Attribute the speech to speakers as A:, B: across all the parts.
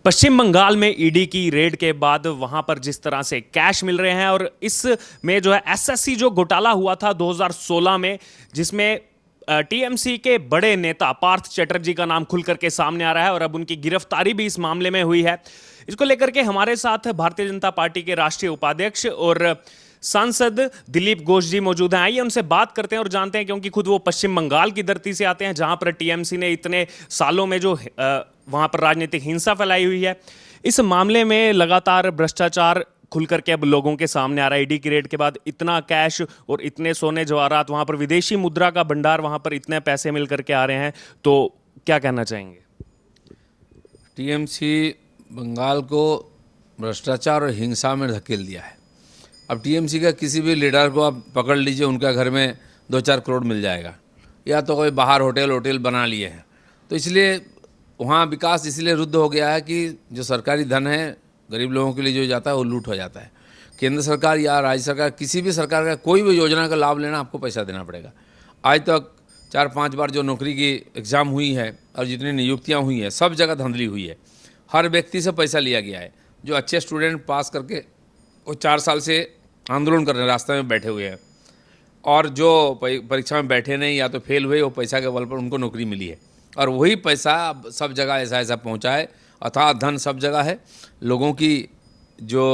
A: पश्चिम बंगाल में ईडी की रेड के बाद वहां पर जिस तरह से कैश मिल रहे हैं और इसमें जो है एसएससी जो घोटाला हुआ था 2016 में, जिसमें टीएमसी के बड़े नेता पार्थ चैटर्जी का नाम खुल करके सामने आ रहा है और अब उनकी गिरफ्तारी भी इस मामले में हुई है। इसको लेकर के हमारे साथ भारतीय जनता पार्टी के राष्ट्रीय उपाध्यक्ष और सांसद दिलीप घोष जी मौजूद हैं। आइए उनसे बात करते हैं और जानते हैं, क्योंकि खुद वो पश्चिम बंगाल की धरती से आते हैं जहां पर टीएमसी ने इतने सालों में जो वहां पर राजनीतिक हिंसा फैलाई हुई है। इस मामले में लगातार भ्रष्टाचार खुल करके अब लोगों के सामने आ रहा है। ईडी की रेड के बाद इतना कैश और इतने सोने जवाहरात, वहां पर विदेशी मुद्रा का भंडार, वहां पर इतने पैसे मिल करके आ रहे हैं, तो क्या कहना चाहेंगे?
B: टीएमसी बंगाल को भ्रष्टाचार और हिंसा में धकेल दिया है। अब टीएमसी का किसी भी लीडर को आप पकड़ लीजिए, उनका घर में 2-4 करोड़ मिल जाएगा, या तो कोई बाहर होटल बना लिए हैं। तो इसलिए वहाँ विकास इसलिए रुद्ध हो गया है कि जो सरकारी धन है गरीब लोगों के लिए जो जाता है वो लूट हो जाता है। केंद्र सरकार या राज्य सरकार, किसी भी सरकार का कोई भी योजना का लाभ लेना आपको पैसा देना पड़ेगा। आज तक 4-5 बार जो नौकरी की एग्ज़ाम हुई है और जितनी नियुक्तियाँ हुई हैं, सब जगह धांधली हुई है। हर व्यक्ति से पैसा लिया गया है। जो अच्छे स्टूडेंट पास करके वो 4 साल से आंदोलन कर रहे हैं, रास्ते में बैठे हुए हैं, और जो परीक्षा में बैठे नहीं या तो फेल हुए, वो पैसा के बल पर उनको नौकरी मिली है। और वही पैसा अब सब जगह ऐसा पहुंचा है। अथाह धन सब जगह है। लोगों की जो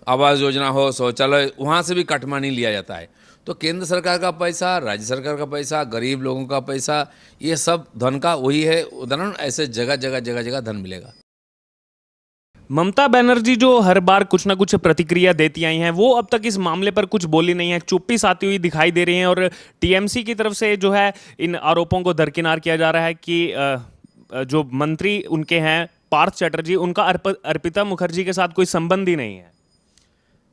B: आवास योजना हो, शौचालय, वहाँ से भी कटमानी लिया जाता है। तो केंद्र सरकार का पैसा, राज्य सरकार का पैसा, गरीब लोगों का पैसा, ये सब धन का वही है उदाहरण। ऐसे जगह जगह धन मिलेगा।
A: ममता बनर्जी जो हर बार कुछ ना कुछ प्रतिक्रिया देती आई हैं, वो अब तक इस मामले पर कुछ बोली नहीं है, चुप्पी साधी हुई दिखाई दे रही हैं। और टीएमसी की तरफ से जो है इन आरोपों को दरकिनार किया जा रहा है कि जो मंत्री उनके हैं पार्थ चैटर्जी, उनका अर्पिता मुखर्जी के साथ कोई संबंध ही नहीं है।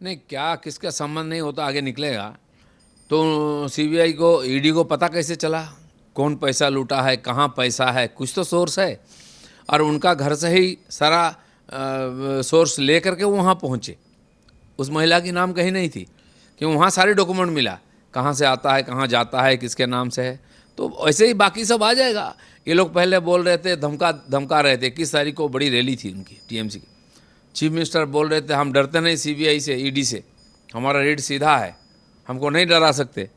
B: नहीं, क्या किसका संबंध नहीं होता आगे निकलेगा। तो सीबीआई को, ईडी को पता कैसे चला कौन पैसा लूटा है, कहाँ पैसा है? कुछ तो सोर्स है, और उनका घर से ही सारा सोर्स ले करके वो वहाँ पहुँचे। उस महिला की नाम कहीं नहीं थी कि वहाँ सारे डॉक्यूमेंट मिला, कहाँ से आता है, कहाँ जाता है, किसके नाम से है। तो ऐसे ही बाकी सब आ जाएगा। ये लोग पहले बोल रहे थे, धमका रहे थे। 21 तारीख को बड़ी रैली थी उनकी, टीएमसी की। चीफ मिनिस्टर बोल रहे थे हम डरते नहीं सीबीआई से, ईडी से, हमारा रेड सीधा है, हमको नहीं डरा सकते।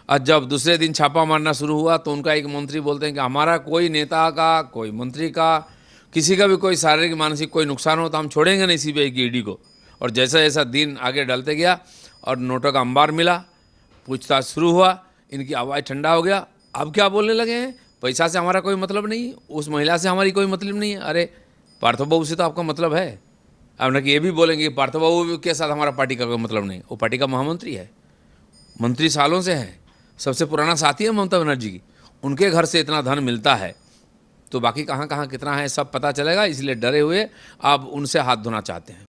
B: और जब दूसरे दिन छापा मारना शुरू हुआ तो उनका एक मंत्री बोलते हैं कि हमारा कोई नेता का, कोई मंत्री का, किसी का भी कोई शारीरिक मानसिक कोई नुकसान हो तो हम छोड़ेंगे नहीं सीबीआई की, ईडी को। और जैसा जैसा दिन आगे डलते गया और नोटों का अंबार मिला, पूछताछ शुरू हुआ, इनकी आवाज़ ठंडा हो गया। अब क्या बोलने लगे हैं, पैसा से हमारा कोई मतलब नहीं, उस महिला से हमारी कोई मतलब नहीं है। अरे पार्थ बाबू से तो आपका मतलब है। अब ना कि ये भी बोलेंगे कि पार्थ बाबू के साथ हमारा पार्टी का कोई मतलब नहीं। वो पार्टी का महामंत्री है, मंत्री सालों से है, सबसे पुराना साथी है ममता बनर्जी की। उनके घर से इतना धन मिलता है तो बाकी कहाँ कितना है सब पता चलेगा। इसलिए डरे हुए अब उनसे हाथ धोना चाहते हैं।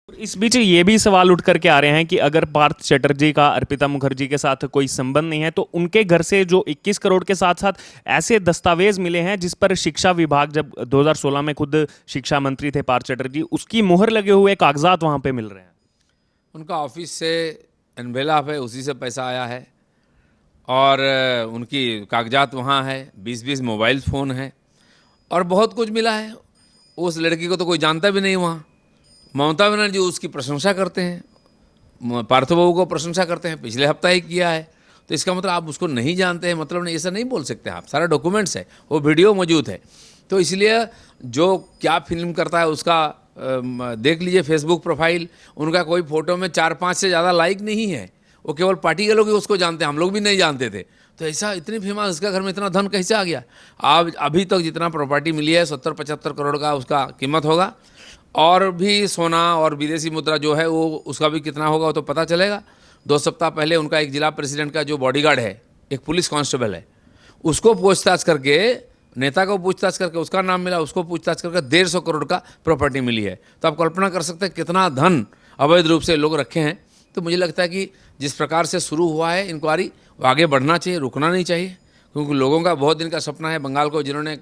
A: इस बीच ये भी सवाल उठ करके आ रहे हैं कि अगर पार्थ चैटर्जी का अर्पिता मुखर्जी के साथ कोई संबंध नहीं है तो उनके घर से जो 21 करोड़ के साथ साथ ऐसे दस्तावेज मिले हैं जिस पर शिक्षा विभाग, जब 2016 में खुद शिक्षा मंत्री थे पार्थ चैटर्जी, उसकी मुहर लगे हुए कागजात वहां पे मिल रहे हैं।
B: उनका ऑफिस से एनवेलप है, उसी से पैसा आया है, और उनकी कागजात वहाँ है, 20-20 मोबाइल फ़ोन है, और बहुत कुछ मिला है। उस लड़की को तो कोई जानता भी नहीं वहाँ। ममता बनर्जी उसकी प्रशंसा करते हैं, पार्थ बाबू को प्रशंसा करते हैं, पिछले हफ्ता ही किया है। तो इसका मतलब आप उसको नहीं जानते हैं, मतलब नहीं, ऐसा नहीं बोल सकते आप। सारा डॉक्यूमेंट्स है, वो वीडियो मौजूद है। तो इसलिए जो क्या फिल्म करता है उसका देख लीजिए फेसबुक प्रोफाइल। उनका कोई फ़ोटो में 4-5 से ज़्यादा लाइक नहीं है। वो केवल पार्टी के लोग ही उसको जानते हैं, हम लोग भी नहीं जानते थे। तो ऐसा इतनी फेमस, इसका घर में इतना धन कैसे आ गया? अब अभी तक जितना प्रॉपर्टी मिली है 70-75 करोड़ का उसका कीमत होगा, और भी सोना और विदेशी मुद्रा जो है वो उसका भी कितना होगा वो तो पता चलेगा। 2 सप्ताह पहले उनका एक जिला प्रेसिडेंट का जो बॉडीगार्ड है, एक पुलिस कांस्टेबल है, उसको पूछताछ करके, नेता को पूछताछ करके उसका नाम मिला, उसको पूछताछ करके 150 करोड़ का प्रॉपर्टी मिली है। तो आप कल्पना कर सकते हैं कितना धन अवैध रूप से लोग रखे हैं। तो मुझे लगता है कि जिस प्रकार से शुरू हुआ है इंक्वायरी, वो आगे बढ़ना चाहिए, रुकना नहीं चाहिए, क्योंकि लोगों का बहुत दिन का सपना है बंगाल को, जिन्होंने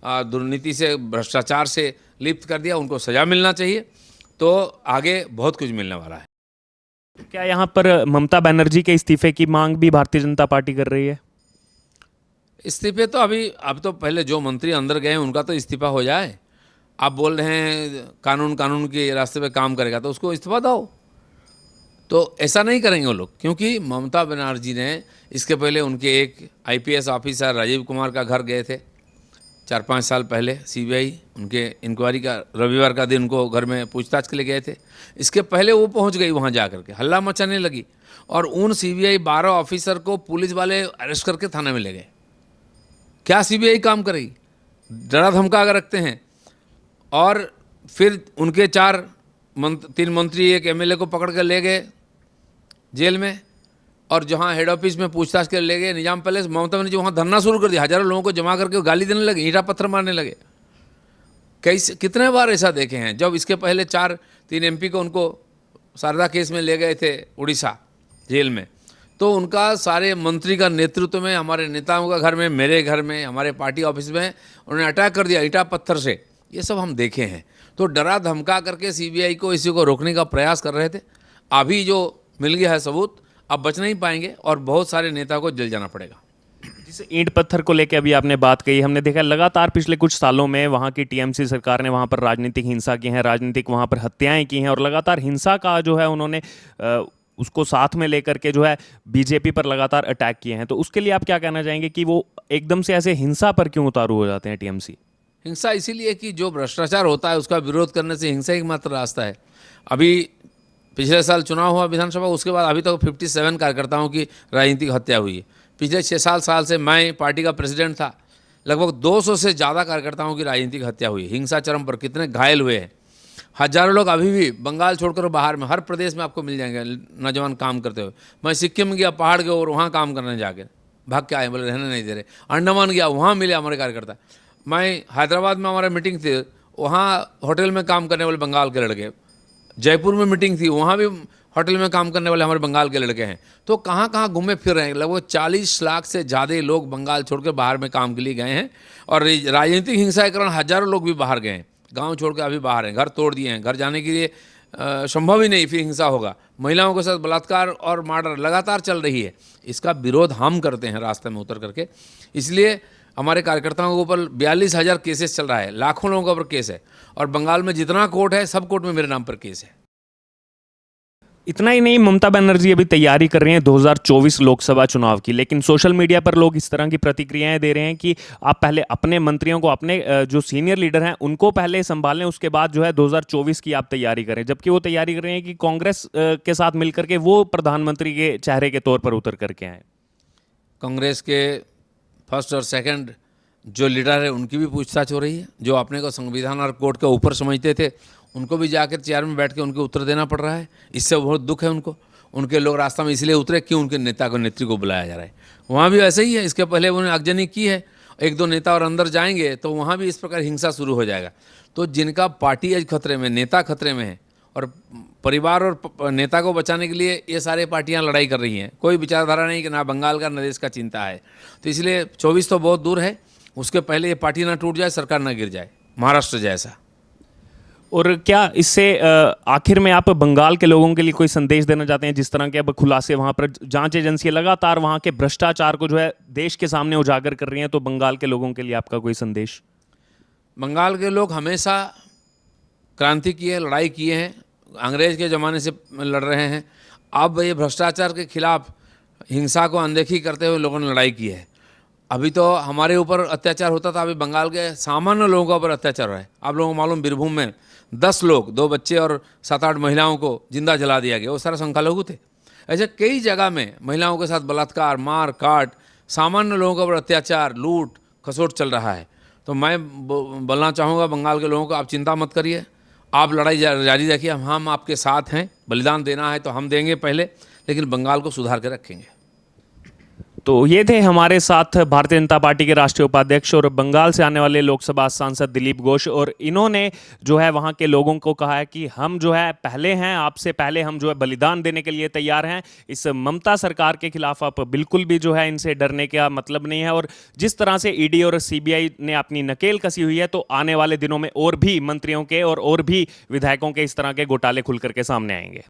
B: दुर्नीति से, भ्रष्टाचार से लिप्त कर दिया, उनको सज़ा मिलना चाहिए। तो आगे बहुत कुछ मिलने वाला है।
A: क्या यहाँ पर ममता बनर्जी के इस्तीफे की मांग भी भारतीय जनता पार्टी कर रही है?
B: इस्तीफे तो अब तो पहले जो मंत्री अंदर गए हैं उनका तो इस्तीफा हो जाए, आप बोल रहे हैं कानून के रास्ते पे काम करेगा तो उसको इस्तीफा दो। तो ऐसा नहीं करेंगे वो लोग, क्योंकि ममता बनर्जी ने इसके पहले उनके एक आईपीएस ऑफिसर राजीव कुमार का घर गए थे 4-5 साल पहले, सीबीआई उनके इंक्वायरी का रविवार का दिन उनको घर में पूछताछ के लिए गए थे। इसके पहले वो पहुंच गई वहां जा करके, हल्ला मचाने लगी और उन सीबीआई 12 ऑफिसर को पुलिस वाले अरेस्ट करके थाने में ले गए। क्या सीबीआई काम करेगी? डरा धमका कर रखते हैं। और फिर उनके 3 मंत्री एक एमएलए को पकड़ कर ले गए जेल में, और जहां हेड ऑफिस में पूछताछ के ले गए निजाम पैलेस, ममता बनर्जी वहां धरना शुरू कर दिया, हजारों लोगों को जमा करके गाली देने लगे, ईंटा पत्थर मारने लगे। कैसे, कितने बार ऐसा देखे हैं? जब इसके पहले 3 एमपी को उनको शारदा केस में ले गए थे उड़ीसा जेल में, तो उनका सारे मंत्री का नेतृत्व में, हमारे नेताओं का घर में, मेरे घर में, हमारे पार्टी ऑफिस में उन्होंने अटैक कर दिया ईंटा पत्थर से। ये सब हम देखे हैं। तो डरा धमका करके सीबीआई को इसी को रोकने का प्रयास कर रहे थे। अभी जो मिल गया है सबूत, अब बच नहीं पाएंगे और बहुत सारे नेता को जेल जाना पड़ेगा।
A: जिस ईंट पत्थर को लेकर अभी आपने बात कही, हमने देखा लगातार पिछले कुछ सालों में वहाँ की टीएमसी सरकार ने वहाँ पर राजनीतिक हिंसा की है, राजनीतिक वहाँ पर हत्याएं की हैं, और लगातार हिंसा का जो है उन्होंने उसको साथ में लेकर के जो है बीजेपी पर लगातार अटैक किए हैं। तो उसके लिए आप क्या कहना चाहेंगे कि वो एकदम से ऐसे हिंसा पर क्यों उतारू हो जाते हैं टीएमसी?
B: हिंसा इसीलिए कि जो भ्रष्टाचार होता है उसका विरोध करने से हिंसा एकमात्र रास्ता है। अभी पिछले साल चुनाव हुआ विधानसभा, उसके बाद अभी तक 57 कार्यकर्ताओं की राजनीतिक हत्या हुई है। पिछले 6-7 साल से मैं पार्टी का प्रेसिडेंट था, लगभग 200 से ज़्यादा कार्यकर्ताओं की राजनीतिक हत्या हुई। हिंसा चरम पर, कितने घायल हुए हैं। हजारों लोग अभी भी बंगाल छोड़कर बाहर में, हर प्रदेश में आपको मिल जाएंगे नौजवान काम करते हुए। मैं सिक्किम गया पहाड़ के और वहाँ काम करने जाके भाग के आए, बोले रहने नहीं दे रहे। अंडमान गया, वहाँ मिले हमारे कार्यकर्ता। मैं हैदराबाद में हमारा मीटिंग थी, वहाँ होटल में काम करने वाले बंगाल के लड़के। जयपुर में मीटिंग थी, वहाँ भी होटल में काम करने वाले हमारे बंगाल के लड़के हैं। तो कहाँ कहाँ घूमे फिर रहे हैं। लगभग 40 लाख से ज़्यादा लोग बंगाल छोड़ के बाहर में काम के लिए गए हैं, और राजनीतिक हिंसा के कारण हजारों लोग भी बाहर गए हैं, गांव छोड़ के अभी बाहर हैं, घर तोड़ दिए हैं, घर जाने के लिए संभव ही नहीं, फिर हिंसा होगा। महिलाओं के साथ बलात्कार और मर्डर लगातार चल रही है। इसका विरोध हम करते हैं रास्ते में उतर करके। इसलिए हमारे कार्यकर्ताओं के ऊपर 42,000 केसेस चल रहा है, लाखों लोगों के ऊपर केस है, और बंगाल में जितना कोर्ट है सब कोर्ट में मेरे नाम पर केस है।
A: इतना ही नहीं, ममता बनर्जी अभी तैयारी कर रही हैं 2024 लोकसभा चुनाव की, लेकिन सोशल मीडिया पर लोग इस तरह की प्रतिक्रियाएं दे रहे हैं कि आप पहले अपने मंत्रियों को, अपने जो सीनियर लीडर हैं उनको पहले संभालें, उसके बाद जो है 2024 की आप तैयारी करें। जबकि वो तैयारी कर रहे हैं कि कांग्रेस के साथ मिलकर के वो प्रधानमंत्री के चेहरे के तौर पर उतर करके आए।
B: कांग्रेस के फर्स्ट और सेकंड जो लीडर है उनकी भी पूछताछ हो रही है। जो अपने को संविधान और कोर्ट के ऊपर समझते थे उनको भी जाकर चेयर में बैठ के उनको उत्तर देना पड़ रहा है। इससे बहुत दुख है उनको। उनके लोग रास्ता में इसलिए उतरे क्यों उनके नेता को, नेत्री को बुलाया जा रहा है। वहाँ भी ऐसे ही है। इसके पहले उन्होंने आगजनी की है, 1-2 नेता और अंदर जाएंगे तो वहाँ भी इस प्रकार हिंसा शुरू हो जाएगा। तो जिनका पार्टी आज खतरे में, नेता खतरे में है, और परिवार और नेता को बचाने के लिए ये सारे पार्टियां लड़ाई कर रही हैं। कोई विचारधारा नहीं कि ना बंगाल का, ना देश का चिंता है। तो इसलिए 24 तो बहुत दूर है, उसके पहले ये पार्टी ना टूट जाए, सरकार ना गिर जाए महाराष्ट्र जैसा।
A: और क्या इससे आखिर में आप बंगाल के लोगों के लिए कोई संदेश देना चाहते हैं? जिस तरह के अब खुलासे वहाँ पर जांच एजेंसियां लगातार वहाँ के भ्रष्टाचार को जो है देश के सामने उजागर कर रही हैं, तो बंगाल के लोगों के लिए आपका कोई संदेश?
B: बंगाल के लोग हमेशा क्रांति की है, लड़ाई किए हैं, अंग्रेज के ज़माने से लड़ रहे हैं। अब ये भ्रष्टाचार के खिलाफ हिंसा को अनदेखी करते हुए लोगों ने लड़ाई की है। अभी तो हमारे ऊपर अत्याचार होता था, अभी बंगाल के सामान्य लोगों के ऊपर अत्याचार हो रहा है। आप लोगों को मालूम, बीरभूम में 10 लोग, 2 बच्चे और 7-8 महिलाओं को जिंदा जला दिया गया। वो सारा संख्यालघु थे। ऐसे कई जगह में महिलाओं के साथ बलात्कार, मार काट, सामान्य लोगों के ऊपर अत्याचार, लूट खसोट चल रहा है। तो मैं बोलना चाहूँगा बंगाल के लोगों को, आप चिंता मत करिए, आप लड़ाई जारी रखिए, हम आपके साथ हैं। बलिदान देना है तो हम देंगे पहले, लेकिन बंगाल को सुधार के रखेंगे।
A: तो ये थे हमारे साथ भारतीय जनता पार्टी के राष्ट्रीय उपाध्यक्ष और बंगाल से आने वाले लोकसभा सांसद दिलीप घोष, और इन्होंने जो है वहाँ के लोगों को कहा है कि हम जो है पहले हैं, आपसे पहले हम जो है बलिदान देने के लिए तैयार हैं। इस ममता सरकार के खिलाफ आप बिल्कुल भी जो है इनसे डरने का मतलब नहीं है। और जिस तरह से ईडी और सीबीआई ने अपनी नकेल कसी हुई है, तो आने वाले दिनों में और भी मंत्रियों के और भी विधायकों के इस तरह के घोटाले खुल करके सामने आएंगे।